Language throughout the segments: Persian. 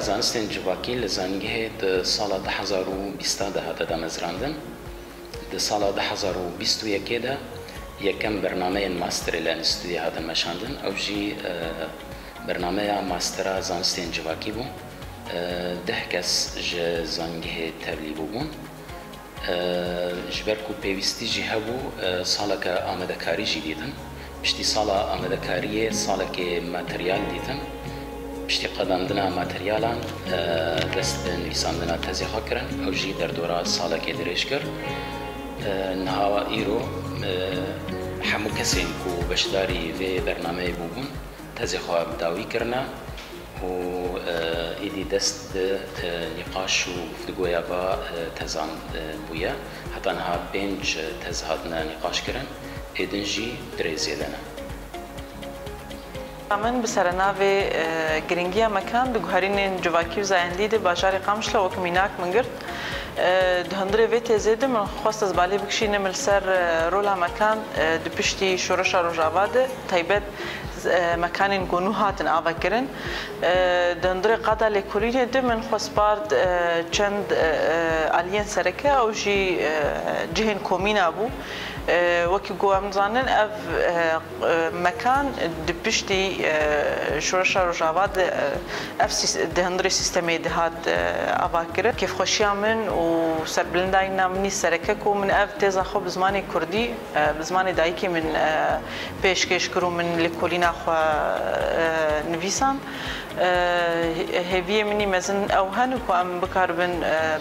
زانستین جواکی لزانگه د سال 2020 ده هات دامزراندن د سال 2021 ده یکم برنامه ماستر لانستودی هات مشاندن او جی برنامه ماستر زانستین جواکی بو ده کس ج زانگه تبلی بون جبرکو پیوستی جی هبو سالک آمده کاری جی دیدن پشتی سال آمده کاریه سالک ماتریال دیدن پشتی قداندنا ماتریالان دست نویساندنا تزی ها کرن او جی در دورا سالک درش کر نها ایرو همو کسین کو بشداری و برنامه بون تزی ها بداوی کرنا و ایدی دست نقاش و گفتگویا با تزان بویا حتی نها بینج تزهادنا نقاش کرن ایدنجی درزی لنا من بسرناوی گرینگیا مکان دگوهرین جواکی و زایندی ده باشاری قامشلا وکمیناک منگرد دهندره وی تزیده من خواست از بالی بکشینم السر رولا مکان دپشتی شورش روجاواده تایبت مكان جنوهات آوا كرن دندر قادا لكورية ده من خسبارد چند آلين سركة أو جي جهن كومينا أبو وكي قوام زانن أف مكان دبشتي شورشا رجاوات أف دهندر سيستمي دهات آوا كرن كيف خوشيا من وسربلنداينا مني سركة كو من أف تيزا خو بزماني كردي بزماني دايكي من بيشكش كرو من لكولينا خو نویسان هیوی منی مزن او هنو کو ام بکاربن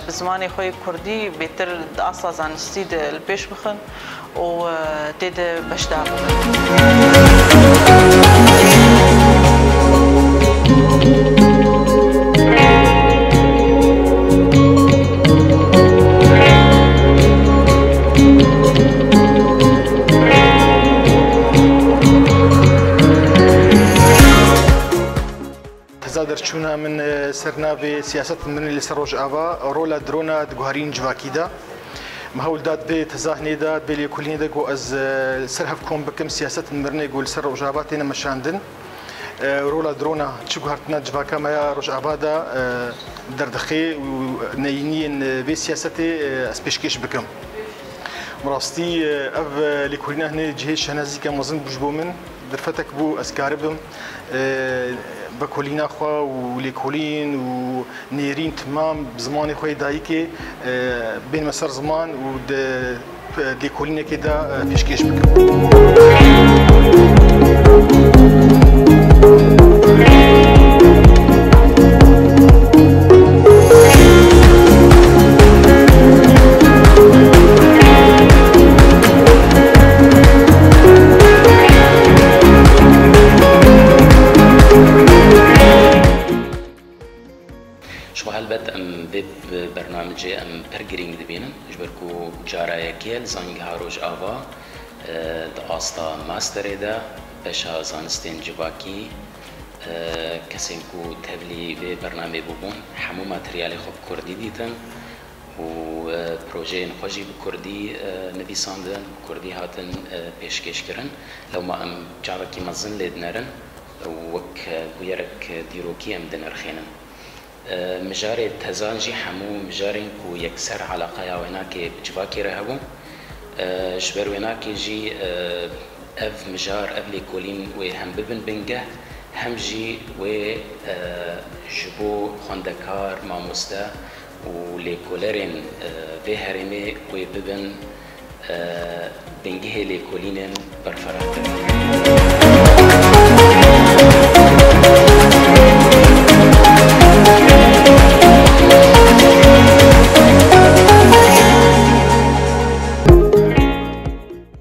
بزمان خوی کردی بهتر اصلا زانستی دل پیش بخن و دید بشدار درچونا من سرناوی سیاست من لسروج آوا رولا درونا دگوهرین جواکی دا مهول داد به تزاهنی داد به لیکولین دا گو از سرهف کم بکم سیاست من گول سر روج آوا تینا مشاندن رولا درونا چه گوهرتنا جواکا مایا روج آوا دا دردخی و نینین به سیاست از پیشکش بکم مراستی اف لیکولین هنی جهه شنازی که مزن بجبو من درفتك بو اسكاربم بكولينا خوا وليكولين ونيرين تمام بزمان خوي دايكي بين مسار زمان ود ليكولين كده فيشكيش بكم برنامجی ام پرگرینگ دبینن جبرکو جارای کیل زنگ هاروج آوا داستا ماستر ده بشا زانستین جواکی کسین کو تبلی و برنامه ببون همو ماتریال خوب کردی دیدن و پروژه نخواجی بکردی نویساندن کردی هاتن پیشکش کرن لو ما ام جاوکی مزن لید نرن وک بویرک دیروکی ام دنرخینن مجاري تزانجي حمو مجارين كو يكسر علاقة يا ويناكي بجواكي رهبو جبر ويناكي جي اف مجار اف ليكولين وهم ببن بنجه هم جي و جبو خندكار ماموستا وليكولرين في هرمي وببن بنجه ليكولين برفرات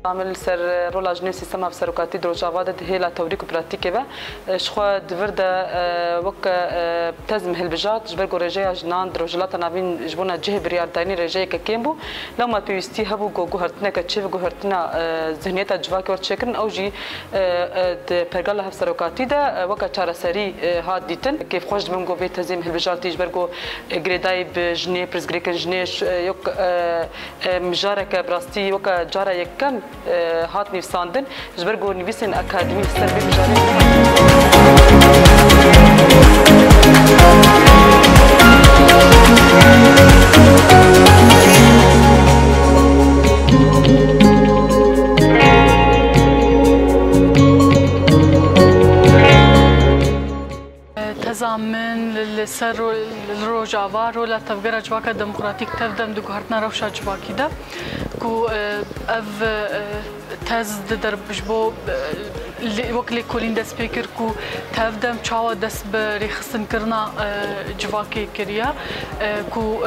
عمل سر رولا جنوب سیستم افسروکاتی دروجاواده هلا توريك براتيكي با شخوا دوردا وك تزم هالبجات جبر رجايا جنان دروجلات نابين جبونا جه بريار داني رجايا كيمبو لما بيستي هبو جوهرتنا كتشيف جوهرتنا ذهنيتها جواكي ورتشكرن او جي د برغال افسروكاتي دا وك چارا سري هاد ديتن كيف خوش بمغو بي تزم هالبجات جبر جريداي بجني برزغريك جني يوك مجارك براستي وك جارا يكم هات نفساندن جبر نویسن اکادمی سر بمجاری رولا من لسر الروجاوا رولا تفجر جواكا ديمقراطيك تفدم دقهرتنا روشا جواكي دا كو اف تاز دربش بو وكلي كولين دس بيكر كو تفدم تشاوا دس بريخسن كرنا جواكي كريا كو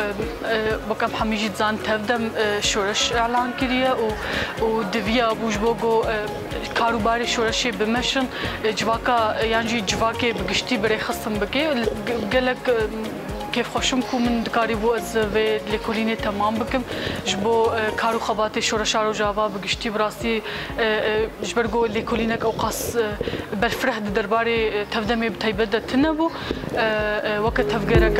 بكم حميجي زان تفدم شورش اعلان كريا و دفيا بوش بوغو كاروباري شورشي بمشن جواكا يعني جواكي بقشتي بريخسن بكي قالك كيف خوشم کو من دکاری بو از و لیکولینی تمام بکم جبو کارو خباتی شورشارو جاوا بگشتی براسی جبرگو لیکولینک اوقاس برفره درباره تفدمی بتایبده تنبو وقت تفجرك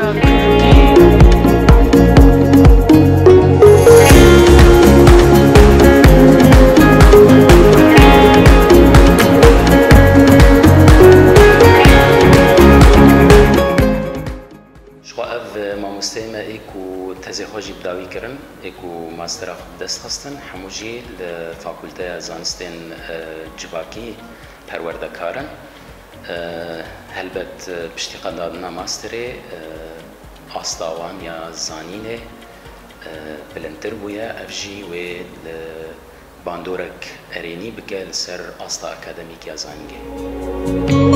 مستمع ایکو تزخوجی بداوی کردن ایکو ماستر دست خستن هموجی لفاکولته زانستن جواکی پرورده کارن هلبت بشتیقه دادنا ماستره آستاوان یا زانینه بلندتر بویا افجی و باندورک ارینی بگل سر آستا اکادمیک یا زانینگه